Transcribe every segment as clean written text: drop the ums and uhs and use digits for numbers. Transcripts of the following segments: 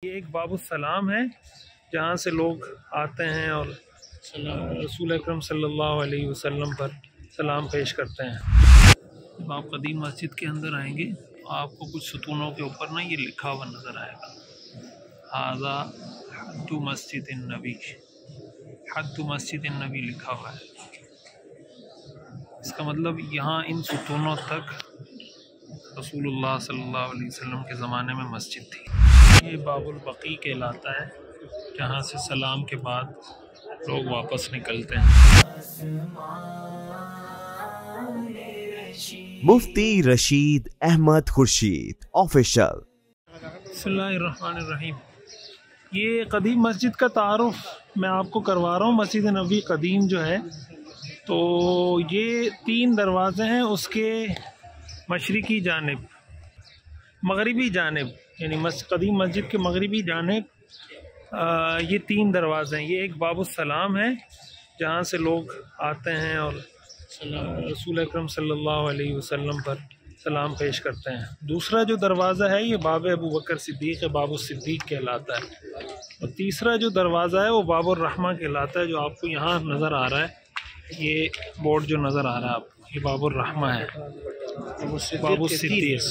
یہ ایک باب السلام ہے جہاں سے لوگ آتے ہیں اور رسول اکرم صلی اللہ علیہ وسلم پر سلام پیش کرتے ہیں۔ جب آپ قدیم مسجد کے اندر آئیں گے تو آپ کو کچھ ستونوں کے اوپر نا یہ لکھا ہوا نظر آئے گا، ھذا حد مسجد النبی، حد مسجد النبی لکھا ہوا ہے۔ اس کا مطلب یہاں ان ستونوں تک رسول اللہ صلی اللہ علیہ وسلم کے زمانے میں مسجد تھی۔ یہ باب البقیع کہلاتا ہے جہاں سے سلام کے بعد لوگ واپس نکلتے ہیں۔ مفتی رشید احمد خورشید آفیشل۔ بسم اللہ الرحمن الرحیم۔ یہ قدیم مسجد کا تعارف میں آپ کو کروا رہا ہوں۔ مسجد نبوی قدیم جو ہے تو یہ 3 دروازے ہیں، اس کے مشرقی جانب، مغربی جانب، یعنی قدیم مسجد کے مغربی جانب یہ 3 دروازے ہیں۔ یہ ایک باب السلام ہے جہاں سے لوگ آتے ہیں اور رسول اکرم صلی اللہ علیہ وسلم پر سلام پیش کرتے ہیں۔ دوسرا جو دروازہ ہے یہ باب ابو بکر صدیق ہے، باب الصدیق کہلاتا ہے۔ اور تیسرا جو دروازہ ہے وہ باب الرحمہ کہلاتا ہے، جو آپ کو یہاں نظر آ رہا ہے، یہ بورڈ جو نظر آ رہا ہے آپ کو، یہ باب الرحمہ ہے، باب الصدیق۔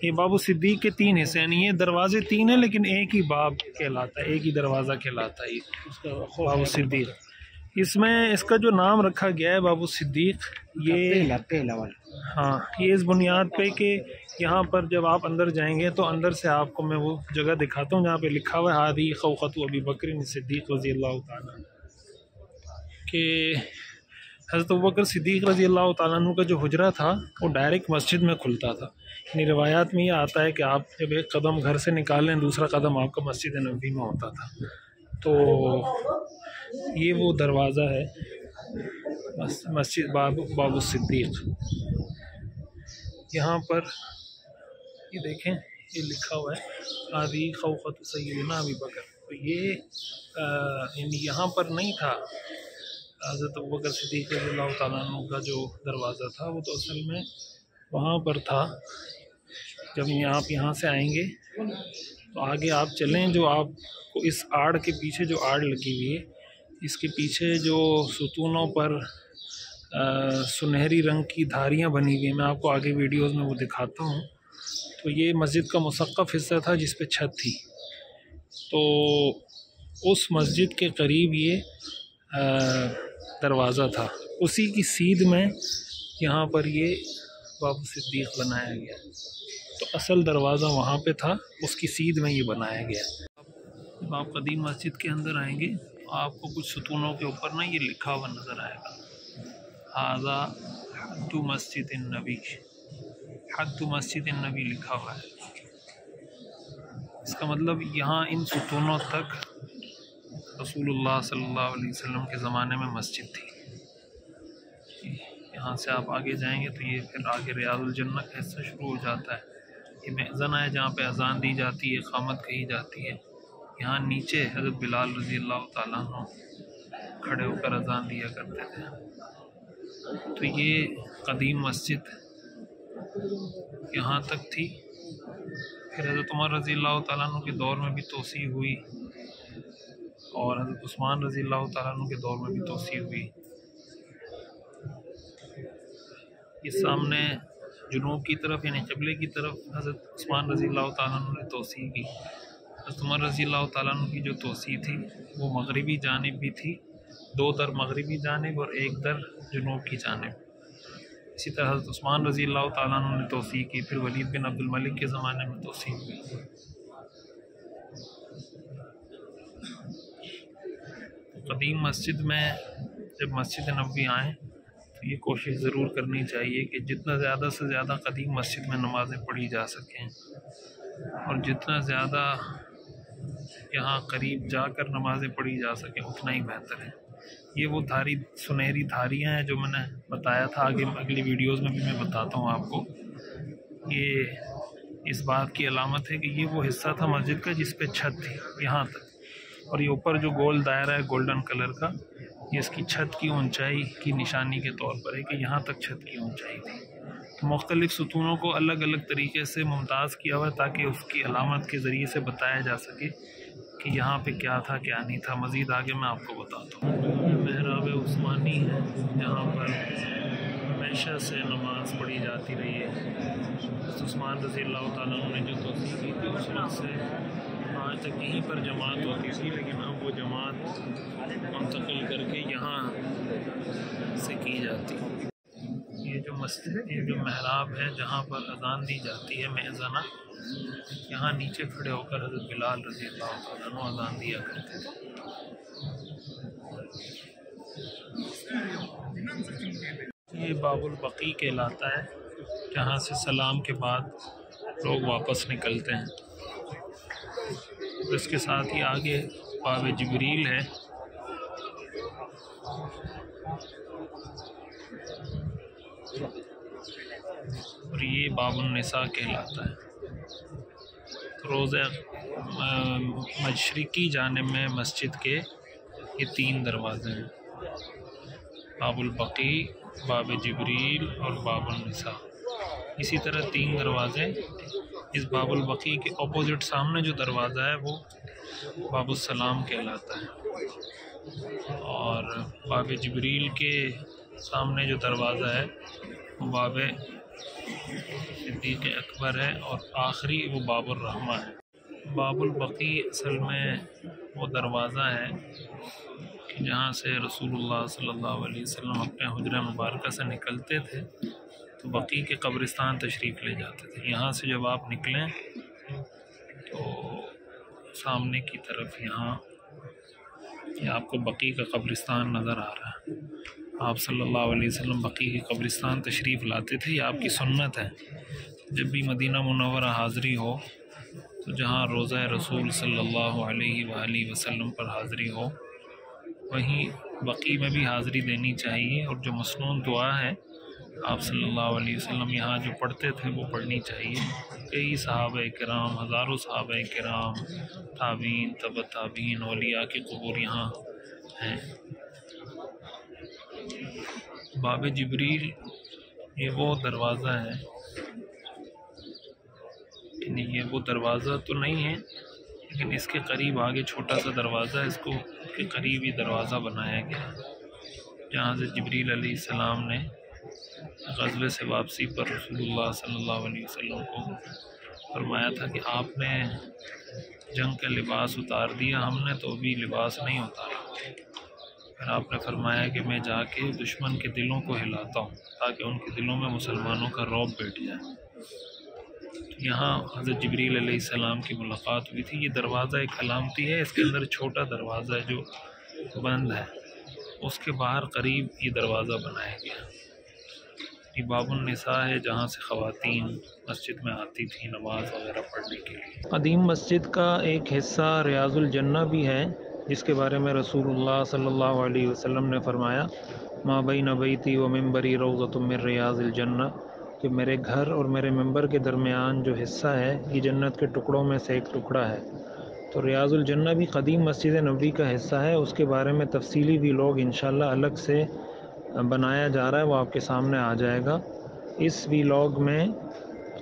یہ باب الصدیق کے 3 حصے، یعنی یہ دروازے 3 ہیں لیکن ایک ہی باب کہلاتا ہے، ایک ہی دروازہ کہلاتا ہے یہ باب الصدیق۔ اس میں اس کا جو نام رکھا گیا ہے باب الصدیق، یہ ہاں یہ اس بنیاد پہ کہ یہاں پر جب آپ اندر جائیں گے تو اندر سے آپ کو میں وہ جگہ دکھاتا ہوں جہاں پہ لکھا ہوا ہے ہادی خوخۃ ابی بکر صدیق رضی اللہ تعالیٰ عنہ، کہ حضرت ابوبکر صدیق رضی اللہ تعالیٰ عنہ کا جو حجرہ تھا وہ ڈائریکٹ مسجد میں کھلتا تھا۔ یعنی روایات میں یہ آتا ہے کہ آپ جب ایک قدم گھر سے نکالیں دوسرا قدم آپ کا مسجد نبوی میں ہوتا تھا۔ تو یہ وہ دروازہ ہے مسجد باب الصدیق۔ یہاں پر یہ دیکھیں یہ لکھا ہوا ہے ہادی خوخۃ سیدنا ابی بکر، تو یہ یعنی یہاں پر نہیں تھا حضرت ابوبکر صدیق رضی اللہ تعالیٰ عنہ کا جو دروازہ تھا، وہ تو اصل میں وہاں پر تھا۔ جب آپ یہاں سے آئیں گے تو آگے آپ چلیں، جو آپ کو اس آڑ کے پیچھے جو آڑ لگی ہوئی ہے، اس کے پیچھے جو ستونوں پر سنہری رنگ کی دھاریاں بنی ہوئی ہیں، میں آپ کو آگے ویڈیوز میں وہ دکھاتا ہوں۔ تو یہ مسجد کا مسقف حصہ تھا جس پہ چھت تھی، تو اس مسجد کے قریب یہ دروازہ تھا، اسی کی سیدھ میں یہاں پر یہ باب الصدیق بنایا گیا۔ تو اصل دروازہ وہاں پہ تھا، اس کی سیدھ میں یہ بنایا گیا۔ جب آپ قدیم مسجد کے اندر آئیں گے تو آپ کو کچھ ستونوں کے اوپر نا یہ لکھا ہوا نظر آئے گا، ھذا حد مسجد النبی، حد مسجد النبی لکھا ہوا ہے۔ اس کا مطلب یہاں ان ستونوں تک رسول اللہ صلی اللہ علیہ وسلم کے زمانے میں مسجد تھی۔ یہاں سے آپ آگے جائیں گے تو یہ پھر آگے ریاض الجنہ کا حصہ شروع ہو جاتا ہے۔ یہ مئذن ہے جہاں پہ اذان دی جاتی ہے، اقامت کہی جاتی ہے۔ یہاں نیچے حضرت بلال رضی اللہ تعالیٰ عنہ کھڑے ہو کر اذان دیا کرتے تھے۔ تو یہ قدیم مسجد یہاں تک تھی۔ پھر حضرت عمر رضی اللہ تعالیٰ عنہ کے دور میں بھی توسیع ہوئی، اور حضرت عثمان رضی اللہ تعالیٰ عنہ کے دور میں بھی توسیع ہوئی۔ یہ سامنے جنوب کی طرف یعنی قبلے کی طرف حضرت عثمان رضی اللہ تعالیٰ عنہ نے توسیع کی۔ حضرت عمر رضی اللہ تعالیٰ عنہ کی جو توسیع تھی وہ مغربی جانب بھی تھی، 2 در مغربی جانب اور 1 در جنوب کی جانب۔ اسی طرح حضرت عثمان رضی اللہ تعالیٰ عنہ نے توسیع کی، پھر ولید بن عبد الملک کے زمانے میں توسیع ہوئی۔ قدیم مسجد میں جب مسجد نبوی آئیں تو یہ کوشش ضرور کرنی چاہیے کہ جتنا زیادہ سے زیادہ قدیم مسجد میں نمازیں پڑھی جا سکیں، اور جتنا زیادہ یہاں قریب جا کر نمازیں پڑھی جا سکیں اتنا ہی بہتر ہے۔ یہ وہ سنہری دھاریاں ہیں جو میں نے بتایا تھا، آگے اگلی ویڈیوز میں بھی میں بتاتا ہوں آپ کو۔ یہ اس بات کی علامت ہے کہ یہ وہ حصہ تھا مسجد کا جس پہ چھت تھی یہاں تک، اور یہ اوپر جو گول دائرہ ہے گولڈن کلر کا، یہ اس کی چھت کی اونچائی کی نشانی کے طور پر ہے کہ یہاں تک چھت کی اونچائی تھی۔ مختلف ستونوں کو الگ الگ طریقے سے ممتاز کیا ہوا ہے تاکہ اس کی علامت کے ذریعے سے بتایا جا سکے کہ یہاں پہ کیا تھا کیا نہیں تھا۔ مزید آگے میں آپ کو بتاتا ہوں۔ محراب عثمانی ہے جہاں پر ہمیشہ سے نماز پڑھی جاتی رہی ہے۔ حضرت عثمان رضی اللہ تعالیٰ عنہ نے جو توسیع کی تھی اس وقت سے آج تک یہیں پر جماعت ہوتی تھی، لیکن اب وہ جماعت منتقل کر کے یہاں سے کی جاتی۔ یہ جو مسجد، یہ جو محراب ہے جہاں پر اذان دی جاتی ہے میزانہ، یہاں نیچے کھڑے ہو کر حضرت بلال رضی اللہ تعالیٰ عنہ اذان دیا کرتے تھے۔ یہ باب البقیع کہلاتا ہے، جہاں سے سلام کے بعد لوگ واپس نکلتے ہیں۔ اس کے ساتھ ہی آگے باب جبریل ہے۔ اور یہ باب النساء کہلاتا ہے۔ روزہ مشرقی جانب میں مسجد کے یہ 3 دروازے ہیں، باب البقیع، باب جبریل اور باب النساء۔ اسی طرح 3 دروازے۔ اس باب البقیع کے اپوزٹ سامنے جو دروازہ ہے وہ باب السلام کہلاتا ہے، اور باب جبریل کے سامنے جو دروازہ ہے وہ باب صدیق اکبر ہے، اور آخری وہ باب الرحمہ ہے۔ باب البقیع اصل میں وہ دروازہ ہے کہ جہاں سے رسول اللہ صلی اللہ علیہ وسلم اپنے حجرہ مبارکہ سے نکلتے تھے تو بقیع کے قبرستان تشریف لے جاتے تھے۔ یہاں سے جب آپ نکلیں تو سامنے کی طرف یہاں یہ آپ کو بقیع کا قبرستان نظر آ رہا ہے۔ آپ صلی اللہ علیہ وسلم بقیع کے قبرستان تشریف لاتے تھے، یہ آپ کی سنت ہے۔ جب بھی مدینہ منورہ حاضری ہو تو جہاں روضہ رسول صلی اللہ علیہ وآلہ وسلم پر حاضری ہو وہیں بقیع میں بھی حاضری دینی چاہیے، اور جو مسنون دعا ہے آپ صلی اللہ علیہ وسلم یہاں جو پڑھتے تھے وہ پڑھنی چاہیے۔ کئی صحابہ کرام، ہزاروں صحابہ کرام، تابعین، تبع تابعین، اولیاء کی قبور یہاں ہیں۔ باب جبریل یہ وہ دروازہ ہے، یعنی یہ وہ دروازہ تو نہیں ہے لیکن اس کے قریب آگے چھوٹا سا دروازہ ہے، اس کو کے قریب ہی دروازہ بنایا گیا، جہاں سے جبریل علیہ السلام نے غزوے سے واپسی پر رسول اللہ صلی اللہ علیہ وسلم کو فرمایا تھا کہ آپ نے جنگ کا لباس اتار دیا، ہم نے تو ابھی لباس نہیں اتارا۔ پھر آپ نے فرمایا کہ میں جا کے دشمن کے دلوں کو ہلاتا ہوں تاکہ ان کے دلوں میں مسلمانوں کا رعب بیٹھ جائے۔ یہاں حضرت جبریل علیہ السلام کی ملاقات ہوئی تھی۔ یہ دروازہ ایک علامتی ہے، اس کے اندر چھوٹا دروازہ ہے جو بند ہے، اس کے باہر قریب یہ دروازہ بنایا گیا۔ یہ باب النساء ہے جہاں سے خواتین مسجد میں آتی تھیں نماز وغیرہ پڑھنے کے لیے۔ قدیم مسجد کا ایک حصہ ریاض الجنہ بھی ہے، جس کے بارے میں رسول اللہ صلی اللہ علیہ وسلم نے فرمایا ما بین بیتی و منبری روضۃ من ریاض الجنہ، کہ میرے گھر اور میرے ممبر کے درمیان جو حصہ ہے یہ جنت کے ٹکڑوں میں سے ایک ٹکڑا ہے۔ تو ریاض الجنہ بھی قدیم مسجد نبوی کا حصہ ہے، اس کے بارے میں تفصیلی بھی لوگ انشاءاللہ الگ سے بنایا جا رہا ہے، وہ آپ کے سامنے آ جائے گا۔ اس ویلاگ میں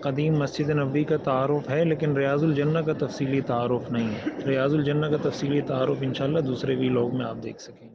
قدیم مسجد نبوی کا تعارف ہے لیکن ریاض الجنہ کا تفصیلی تعارف نہیں ہے۔ ریاض الجنہ کا تفصیلی تعارف انشاءاللہ دوسرے ویلاگ میں آپ دیکھ سکیں گے۔